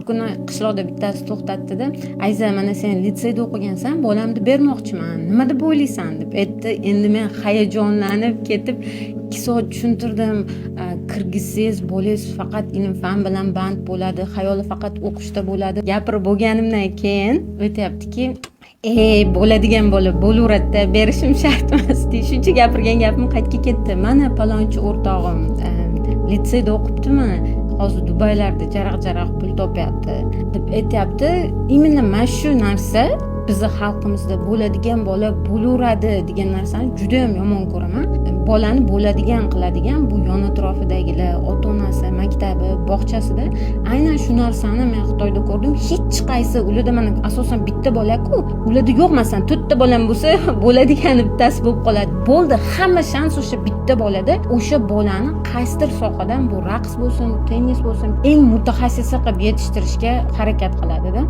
kuni qishloqda bittasi to'xtatdi-da, "Ayza, mana sen litseyda o'qigansan, bolamni bermoqchiman. Nima deb o'ylaysan?" deb aytdi. Endi men hayajonlanib ketib 2 soat tushuntirdim. Kirgizsangiz bolangiz faqat ilm-fan bilan band bo'ladi, xayoli faqat o'qishda bo'ladi. Gapirib bo'lganimdan keyin aytayaptiki, bo'ladigan bola bo'laveradi-da, berishim shart emas deb shuncha gapirgan gapim qaytga ketdi. Mana palonchi o'rtog'im litseyda o'qibdimi? Hozir Dubaylarda jaraq-jaraq pul topyapti deb aytayapti. Именно mana shu narsa bizni xalqimizda bo'ladigan bola bo'laveradi degan narsani juda ham yomon ko'raman. Bolani bo'ladigan qiladigan bu yon atrofidagilar, ota-onasi, maktabi, bog'chasida aynan shu narsani men Xitoyda ko'rdim. Hech qaysi ularda mana asosan bitta bola-ku, ularda yo'q masalan 4 ta bolam bo'lsa, bo'ladigan bittasi bo'lib qoladi. Bo'ldi, hamma shans o'sha bitta bolada. O'sha bolani qaysidir sohadan bu raqs bo'lsin, tennis bo'lsin, eng mutaxassisi qilib yetishtirishga harakat qiladi-da.